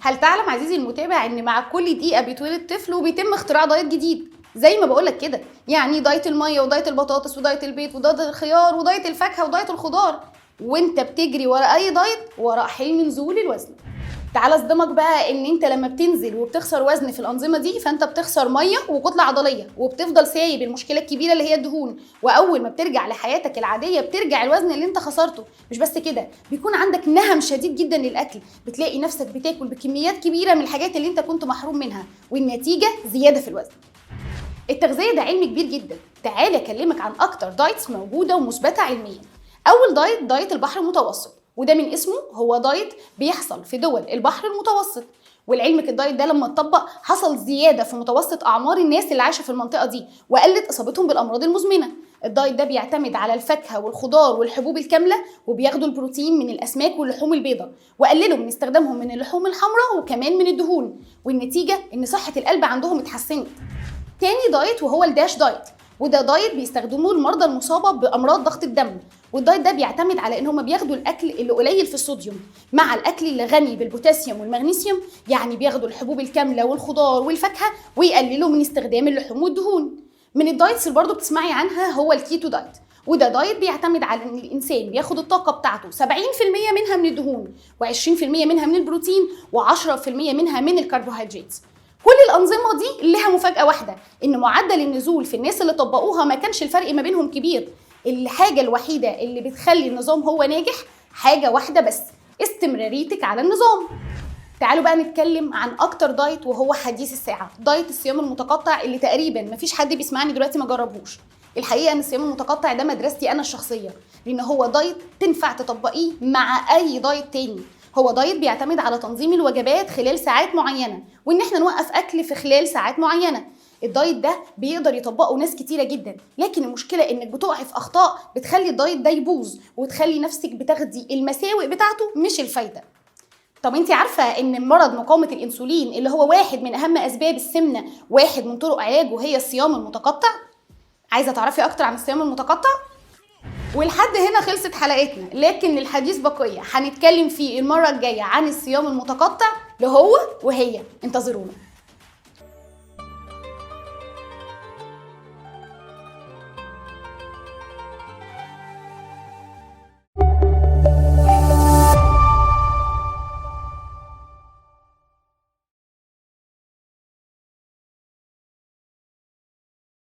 هل تعلم عزيزي المتابع ان مع كل دقيقه بيتولد طفل وبيتم اختراع دايت جديد؟ زي ما بقولك كده، يعني دايت الميه ودايت البطاطس ودايت البيض ودايت الخيار ودايت الفاكهه ودايت الخضار، وانت بتجري ورا اي دايت وراء حلم نزول الوزن. تعال اصدمك بقى ان انت لما بتنزل وبتخسر وزن في الانظمه دي فانت بتخسر ميه وكتله عضليه وبتفضل سايب المشكله الكبيره اللي هي الدهون، واول ما بترجع لحياتك العاديه بترجع الوزن اللي انت خسرته. مش بس كده، بيكون عندك نهم شديد جدا للاكل، بتلاقي نفسك بتاكل بكميات كبيره من الحاجات اللي انت كنت محروم منها، والنتيجه زياده في الوزن. التغذيه ده علم كبير جدا، تعالى اكلمك عن اكتر دايتس موجوده ومثبته علميا. اول دايت البحر المتوسط، وده من اسمه هو دايت بيحصل في دول البحر المتوسط. والعلمك الدايت ده لما اتطبق حصل زياده في متوسط اعمار الناس اللي عايشه في المنطقه دي، وقلت اصابتهم بالامراض المزمنه. الدايت ده بيعتمد على الفاكهه والخضار والحبوب الكامله، وبياخدوا البروتين من الاسماك واللحوم البيضاء، وقللوا من استخدامهم من اللحوم الحمراء وكمان من الدهون، والنتيجه ان صحه القلب عندهم اتحسنت. تاني دايت وهو الداش دايت، وده دايت بيستخدموه المرضى المصابه بامراض ضغط الدم. والدايت ده بيعتمد على ان هم بياخدوا الاكل اللي قليل في الصوديوم مع الاكل اللي غني بالبوتاسيوم والمغنيسيوم، يعني بياخدوا الحبوب الكامله والخضار والفاكهه ويقللوا من استخدام اللحوم والدهون. من الدايتس اللي برضه بتسمعي عنها هو الكيتو دايت، وده دايت بيعتمد على ان الانسان بياخد الطاقه بتاعته 70% منها من الدهون و20% منها من البروتين و10% منها من الكربوهيدرات. كل الانظمه دي لها مفاجاه واحده، ان معدل النزول في الناس اللي طبقوها ما كانش الفرق ما بينهم كبير. الحاجه الوحيده اللي بتخلي النظام هو ناجح حاجه واحده بس، استمراريتك على النظام. تعالوا بقى نتكلم عن اكتر دايت وهو حديث الساعه، دايت الصيام المتقطع اللي تقريبا مفيش حد بيسمعني دلوقتي ما جربوش. الحقيقه ان الصيام المتقطع ده مدرستي انا الشخصيه، لان هو دايت تنفع تطبقيه مع اي دايت تاني. هو دايت بيعتمد على تنظيم الوجبات خلال ساعات معينه، وان احنا نوقف اكل في خلال ساعات معينه. الدايت ده بيقدر يطبقه ناس كتيره جدا، لكن المشكله انك بتقعي في اخطاء بتخلي الدايت ده يبوظ وتخلي نفسك بتاخدي المساوئ بتاعته مش الفايده. طب انت عارفه ان مرض مقاومه الانسولين اللي هو واحد من اهم اسباب السمنه، واحد من طرق علاجه هي الصيام المتقطع؟ عايزه تعرفي اكتر عن الصيام المتقطع؟ ولحد هنا خلصت حلقتنا، لكن الحديث بقيه هنتكلم فيه المره الجايه عن الصيام المتقطع اللي هو وهي. انتظرونا.